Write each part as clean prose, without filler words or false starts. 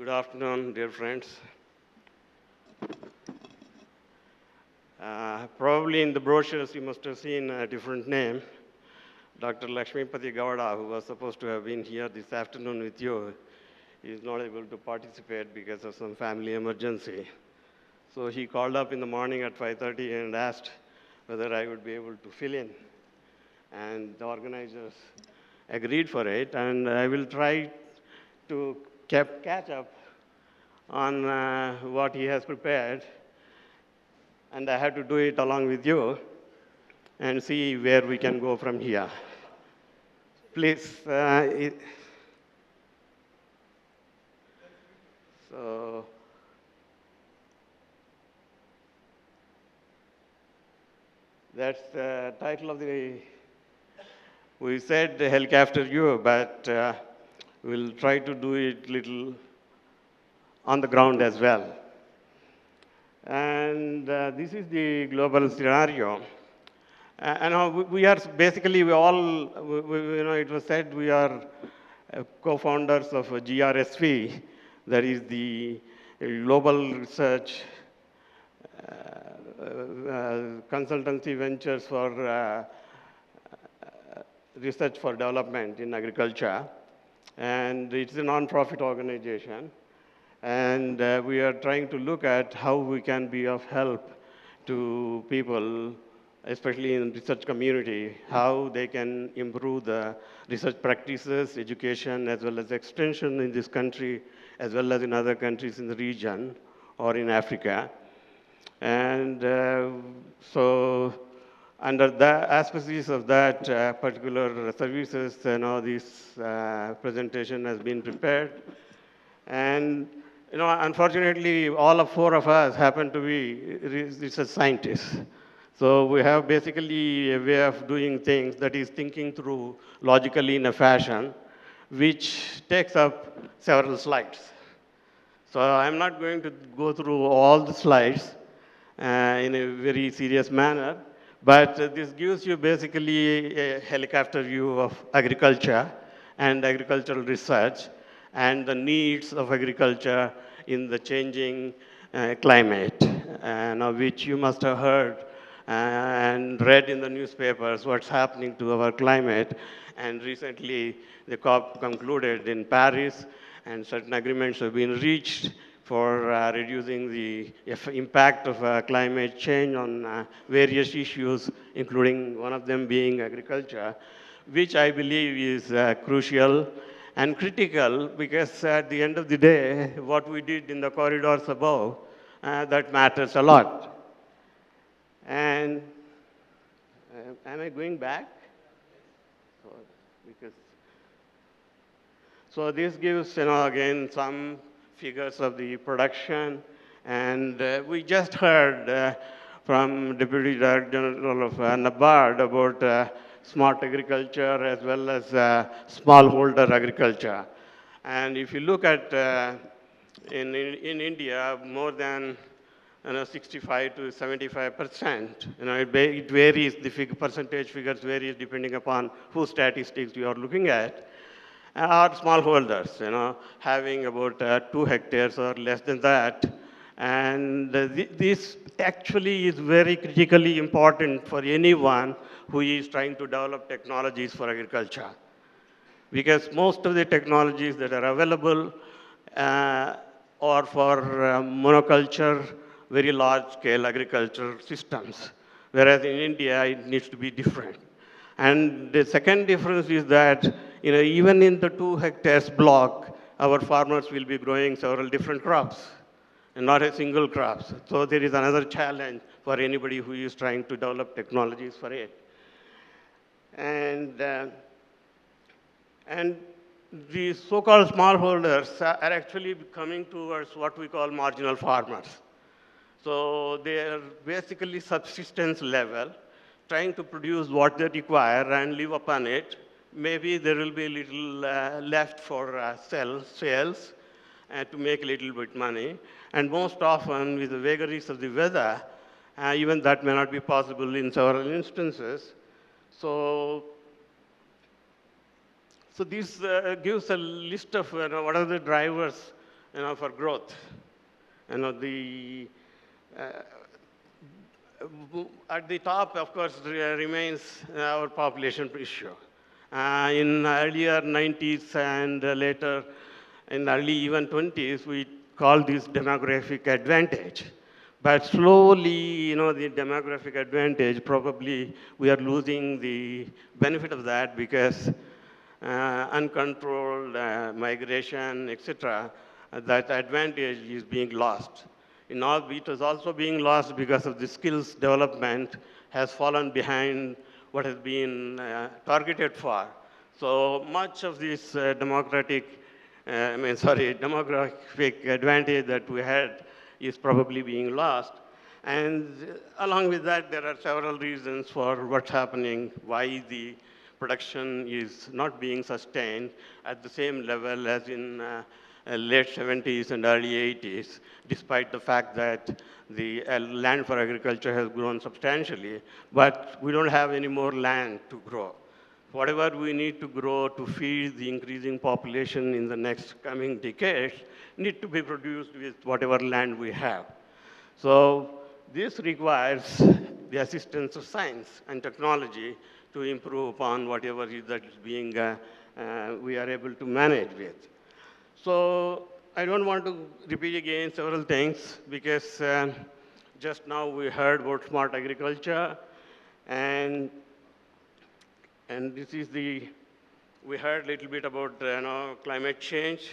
Good afternoon, dear friends. Probably in the brochures you must have seen a different name. Dr. Laxmipathi Gowda, who was supposed to have been here this afternoon with you, is not able to participate because of some family emergency. So he called up in the morning at 5:30 and asked whether I would be able to fill in. And the organizers agreed for it, and I will try to catch up on what he has prepared, and I have to do it along with you and see where we can go from here. Please, so that's the title of the, we said health after you, but we'll try to do it little on the ground as well. And this is the global scenario. And we are basically, we all, it was said we are co-founders of GRSV, that is the Global Research Consultancy Ventures for Research for Development in Agriculture. And it's a non-profit organization. And we are trying to look at how we can be of help to people, especially in the research community, how they can improve the research practices, education, as well as extension in this country, as well as in other countries in the region or in Africa. And so under the auspices of that particular services, this presentation has been prepared. And unfortunately, all four of us happen to be research scientists. So we have basically a way of doing things that is thinking through logically in a fashion, which takes up several slides. So I'm not going to go through all the slides in a very serious manner, but this gives you basically a helicopter view of agriculture and agricultural research and the needs of agriculture in the changing climate, which you must have heard and read in the newspapers what's happening to our climate. And recently, the COP concluded in Paris, and certain agreements have been reached for reducing the impact of climate change on various issues, including one of them being agriculture, which I believe is crucial and critical, because at the end of the day, what we did in the corridors above, that matters a lot. And am I going back? So this gives, again, some figures of the production. And we just heard from Deputy Director General of NABARD about smart agriculture as well as smallholder agriculture. And if you look at in India, more than 65 to 75%, it varies, the percentage figures varies depending upon whose statistics you are looking at, are smallholders, having about 2 hectares or less than that. And this actually is very critically important for anyone who is trying to develop technologies for agriculture. Because most of the technologies that are available are for monoculture, very large-scale agricultural systems, whereas in India, it needs to be different. And the second difference is that, even in the 2 hectares block, our farmers will be growing several different crops, and not a single crop. So there is another challenge for anybody who is trying to develop technologies for it. And the so-called smallholders are actually coming towards what we call marginal farmers. So they are basically subsistence level, trying to produce what they require and live upon it. Maybe there will be a little left for sales to make a little bit money. And most often, with the vagaries of the weather, even that may not be possible in several instances. So this gives a list of what are the drivers for growth. The at the top, of course, remains our population issue. In earlier 90s and later in early even 20s, we call this demographic advantage. But slowly, the demographic advantage, probably we are losing the benefit of that because uncontrolled migration, etc., that advantage is being lost. It is also being lost because of the skills development has fallen behind what has been targeted for. So much of this demographic advantage that we had is probably being lost. And along with that, there are several reasons for what's happening, why the production is not being sustained at the same level as in late 70s and early 80s, despite the fact that the land for agriculture has grown substantially, but we don't have any more land to grow. Whatever we need to grow to feed the increasing population in the next coming decades need to be produced with whatever land we have. So this requires the assistance of science and technology to improve upon whatever is that is being we are able to manage with. So I don't want to repeat again several things because just now we heard about smart agriculture, and this is we heard a little bit about climate change,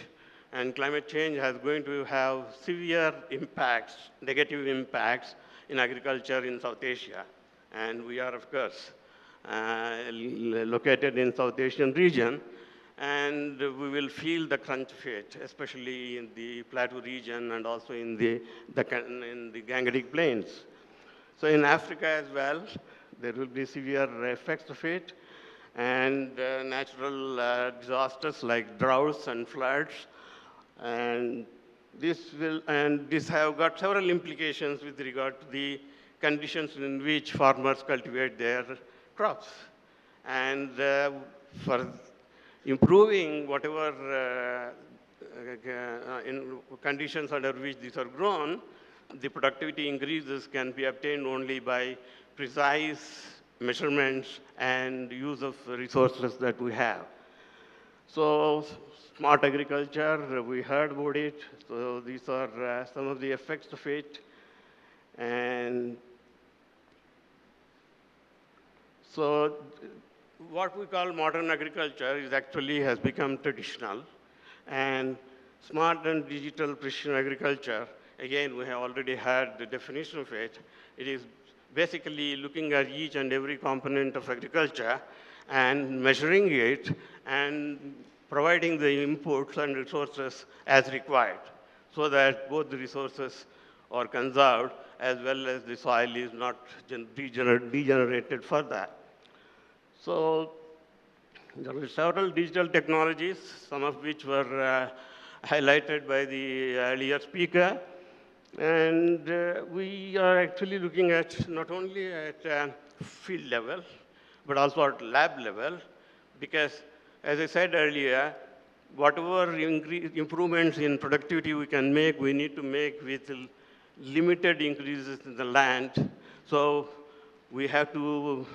and climate change is going to have severe impacts, negative impacts in agriculture in South Asia. And we are, of course, located in South Asian region, and we will feel the crunch of it, especially in the Plateau region and also in the Gangetic Plains. So in Africa as well, there will be severe effects of it, and natural disasters like droughts and floods, and this have got several implications with regard to the conditions in which farmers cultivate their crops. And for improving whatever in conditions under which these are grown, the productivity increases can be obtained only by precise measurements and use of resources that we have. So smart agriculture, we heard about it. So these are some of the effects of it. And so what we call modern agriculture is actually has become traditional. And smart and digital precision agriculture, again, we have already had the definition of it. It is basically looking at each and every component of agriculture and measuring it and providing the inputs and resources as required so that both the resources are conserved as well as the soil is not degenerated further. So there are several digital technologies, some of which were highlighted by the earlier speaker. And we are actually looking at not only at field level, but also at lab level, because as I said earlier, whatever improvements in productivity we can make, we need to make with limited increases in the land. So we have to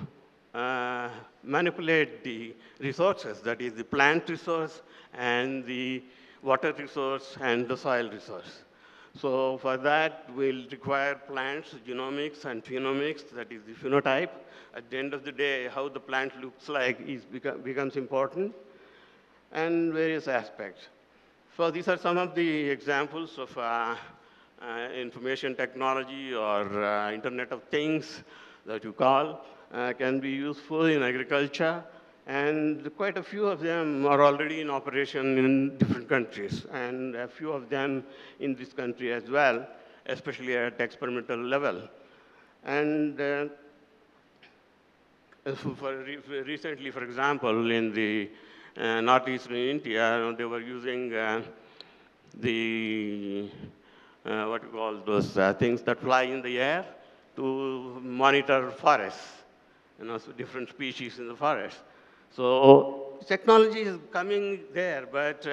manipulate the resources, that is the plant resource and the water resource and the soil resource. So for that, we'll require plants, genomics and phenomics, that is the phenotype. At the end of the day, how the plant looks like becomes important, and various aspects. So these are some of the examples of information technology or Internet of Things that you call can be useful in agriculture. And quite a few of them are already in operation in different countries, and a few of them in this country as well, especially at experimental level. And recently, for example, in the northeastern India, they were using what you call those things that fly in the air to monitor forests, so different species in the forest. So technology is coming there, but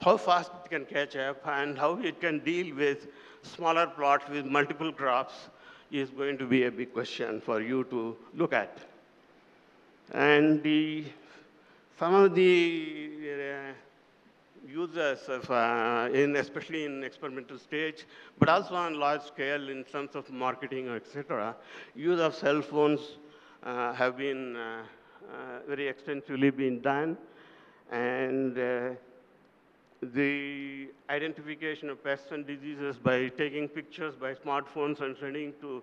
how fast it can catch up and how it can deal with smaller plots with multiple crops is going to be a big question for you to look at. And some of the users of, especially in experimental stage, but also on large scale in terms of marketing, etc., use of cell phones have been very extensively been done. And the identification of pests and diseases by taking pictures by smartphones and sending to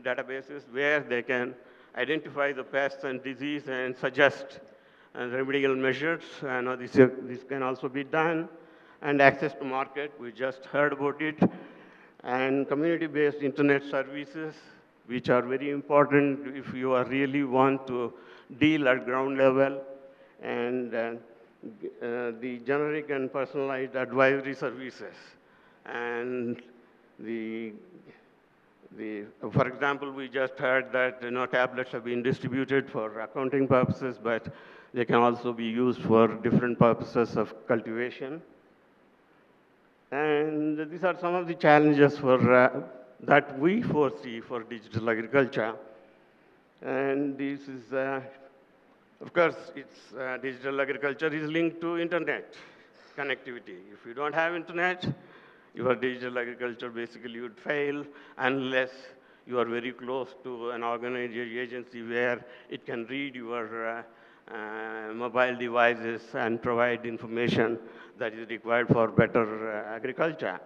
databases where they can identify the pests and disease and suggest remedial measures. This can also be done. And access to market, we just heard about it. And community-based internet services, which are very important if you are really want to deal at ground level. And the generic and personalized advisory services. And for example, we just heard that tablets have been distributed for accounting purposes, but they can also be used for different purposes of cultivation. And these are some of the challenges that we foresee for digital agriculture. And this is, of course, digital agriculture is linked to internet connectivity. If you don't have internet, your digital agriculture basically would fail unless you are very close to an organized agency where it can read your mobile devices and provide information that is required for better agriculture.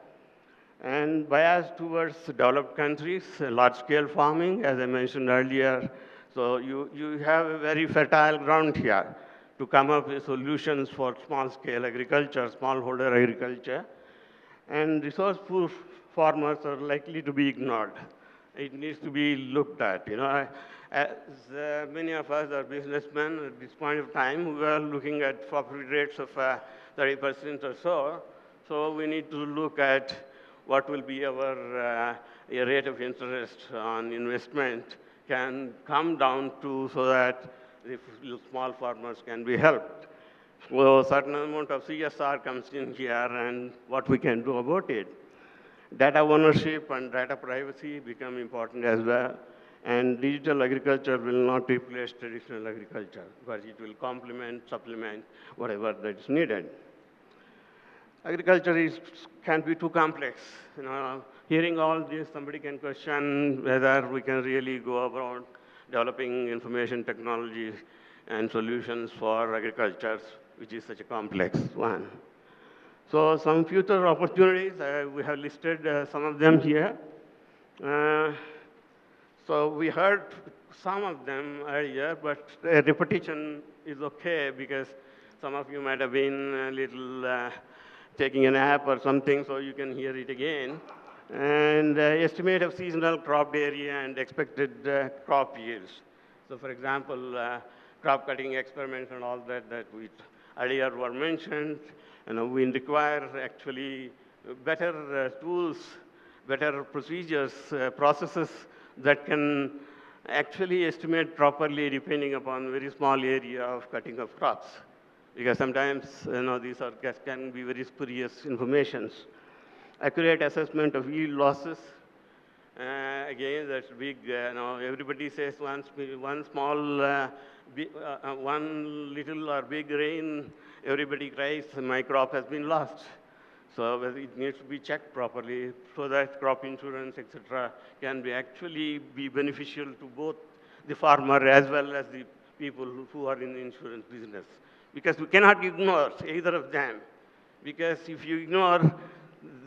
And bias towards developed countries, large-scale farming, as I mentioned earlier. So you have a very fertile ground here to come up with solutions for small-scale agriculture, smallholder agriculture. And resourceful farmers are likely to be ignored. It needs to be looked at. As many of us are businessmen at this point of time, we are looking at profit rates of 30% or so. So we need to look at what will be our rate of interest on investment can come down to so that the small farmers can be helped. So a certain amount of CSR comes in here and what we can do about it. Data ownership and data privacy become important as well. And digital agriculture will not replace traditional agriculture, but it will complement, supplement whatever that is needed. Agriculture can be too complex. Hearing all this, somebody can question whether we can really go about developing information technologies and solutions for agriculture, which is such a complex one. So some future opportunities, we have listed some of them here. So we heard some of them earlier, but repetition is okay because some of you might have been a little taking a nap or something, so you can hear it again. And estimate of seasonal crop area and expected crop yields. So for example, crop cutting experiments and all that we earlier were mentioned. We require actually better tools, better procedures, processes that can actually estimate properly depending upon very small area of cutting of crops. Because sometimes these can be very spurious informations. Accurate assessment of yield losses. Again, that's big. Everybody says one small, one little or big rain, everybody cries, my crop has been lost. So it needs to be checked properly so that crop insurance, etc., can actually be beneficial to both the farmer as well as the people who are in the insurance business. Because we cannot ignore either of them. Because if you ignore,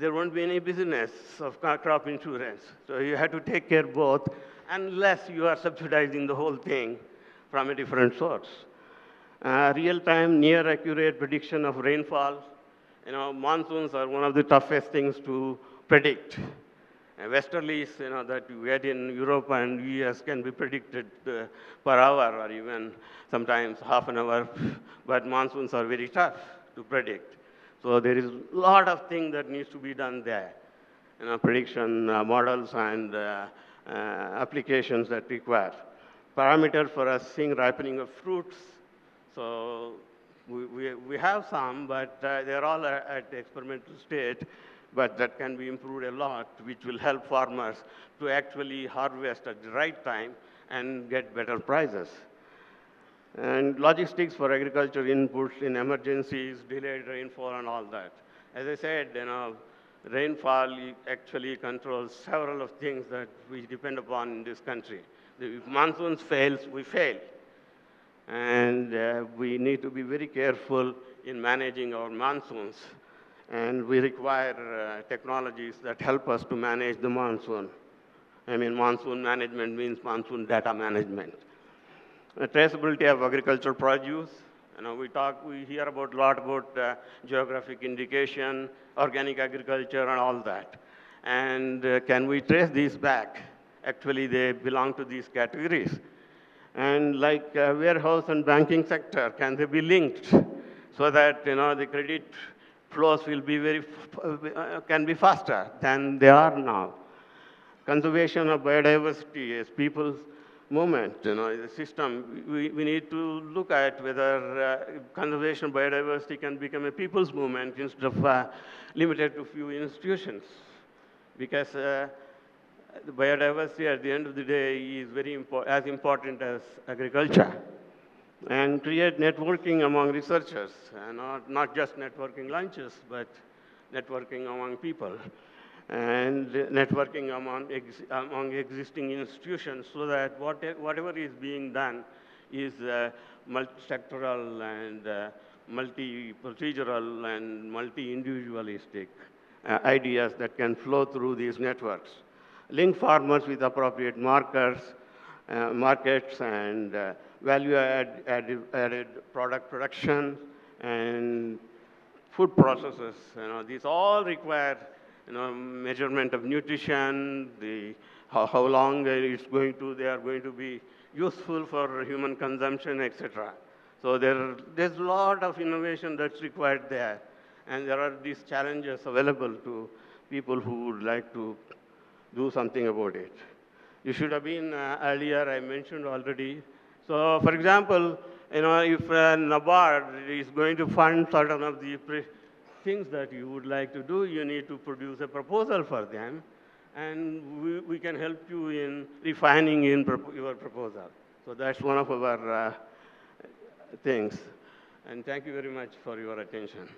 there won't be any business of crop insurance. So you have to take care of both unless you are subsidizing the whole thing from a different source. Real-time, near-accurate prediction of rainfall. Monsoons are one of the toughest things to predict. Westerlies, that you get in Europe and US can be predicted per hour or even sometimes half an hour, but monsoons are very tough to predict. So there is a lot of things that needs to be done there. Prediction models and applications that require. Parameters for assessing ripening of fruits. So We have some, but they're all at the experimental state, but that can be improved a lot, which will help farmers to actually harvest at the right time and get better prices. And logistics for agriculture inputs in emergencies, delayed rainfall and all that. As I said, rainfall actually controls several of things that we depend upon in this country. If monsoons fails, we fail. And we need to be very careful in managing our monsoons. And we require technologies that help us to manage the monsoon. I mean, monsoon management means monsoon data management. Traceability of agricultural produce. We hear a lot about geographic indication, organic agriculture, and all that. And can we trace these back? Actually, they belong to these categories. And like warehouse and banking sector, can they be linked so that the credit flows will be can be faster than they are now? Conservation of biodiversity is people's movement, the system. We need to look at whether conservation of biodiversity can become a people's movement instead of limited to few institutions. Because the biodiversity at the end of the day is as important as agriculture. And create networking among researchers, not just networking lunches, but networking among people. And networking among existing institutions so that whatever is being done is multi-sectoral and multi-procedural and multi-individualistic ideas that can flow through these networks. Link farmers with appropriate markets and value-added product production and food processes. These all require measurement of nutrition, how long they are going to be useful for human consumption, etc. So there's a lot of innovation that's required there. And there are these challenges available to people who would like to do something about it. You should have been earlier, I mentioned already. So for example, if NABARD is going to fund certain of the things that you would like to do, you need to produce a proposal for them, and we can help you in refining your proposal. So that's one of our things. And thank you very much for your attention.